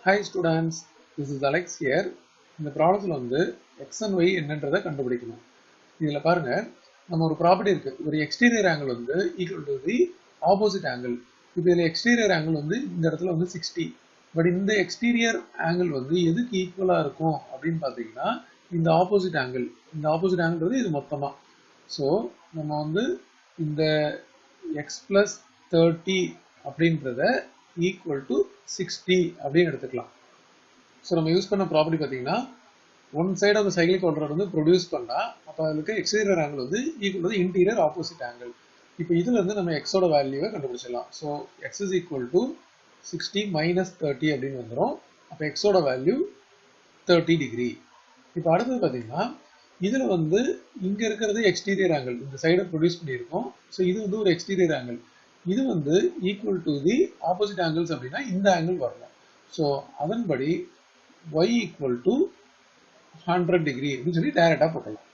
Hi students, this is Alex here. இந்த ப்ராப்ளத்தில் வந்து x and y என்னன்றதை கண்டுபிடிக்கணும். இதில் பாருங்க, நம்ம ஒரு ப்ராப்பர்ட்டி இருக்கு. ஒரு எக்ஸ்டீரியர் ஆங்கிள் வந்து equal to the opposite angle. இப்போ இதில் எக்ஸ்டீரியர் ஆங்கிள் வந்து இந்த இடத்துல வந்து 60. பட் இந்த எக்ஸ்டீரியர் ஆங்கிள் வந்து எதுக்கு ஈக்குவலாக இருக்கும் அப்படின்னு பார்த்தீங்கன்னா இந்த ஆப்போசிட் ஆங்கிள். இந்த ஆப்போசிட் ஆங்கிள்ன்றது இது மொத்தமாக. ஸோ நம்ம வந்து இந்த x plus 30 அப்படின்றத equal to 60 அப்படின்னு எடுத்துக்கலாம். ஸோ நம்ம யூஸ் பண்ண ப்ராப்பர்ட்டி பார்த்தீங்கன்னா one side of cyclic order வந்து ப்ரொடியூஸ் பண்ணால் அப்போ அதுக்கு எக்ஸ்டீரியர் ஆங்கிள் வந்து equal to interior opposite angle. இப்போ இதில் இருந்து நம்ம எக்ஸோட வேல்யூவை கண்டுபிடிச்சிடலாம். So x is equal to 60 minus 30 அப்படின்னு வந்துடும். அப்போ எக்ஸோட வேல்யூ 30 டிகிரி. இப்போ அடுத்தது பார்த்தீங்கன்னா இதில் வந்து இங்கே இருக்கிறது எக்ஸ்டீரியர் ஆங்கிள், இந்த சைடை ப்ரொடியூஸ் பண்ணியிருக்கோம். ஸோ இது வந்து ஒரு எக்ஸ்டீரியர் ஆங்கிள். இது வந்து equal to the opposite angles அப்படின்னா இந்த ஆங்கிள் வரணும். ஸோ அதன்படி y ஈக்குவல் டு 100 டிகிரி அப்படின்னு சொல்லி டைரக்டாக போட்டலாம்.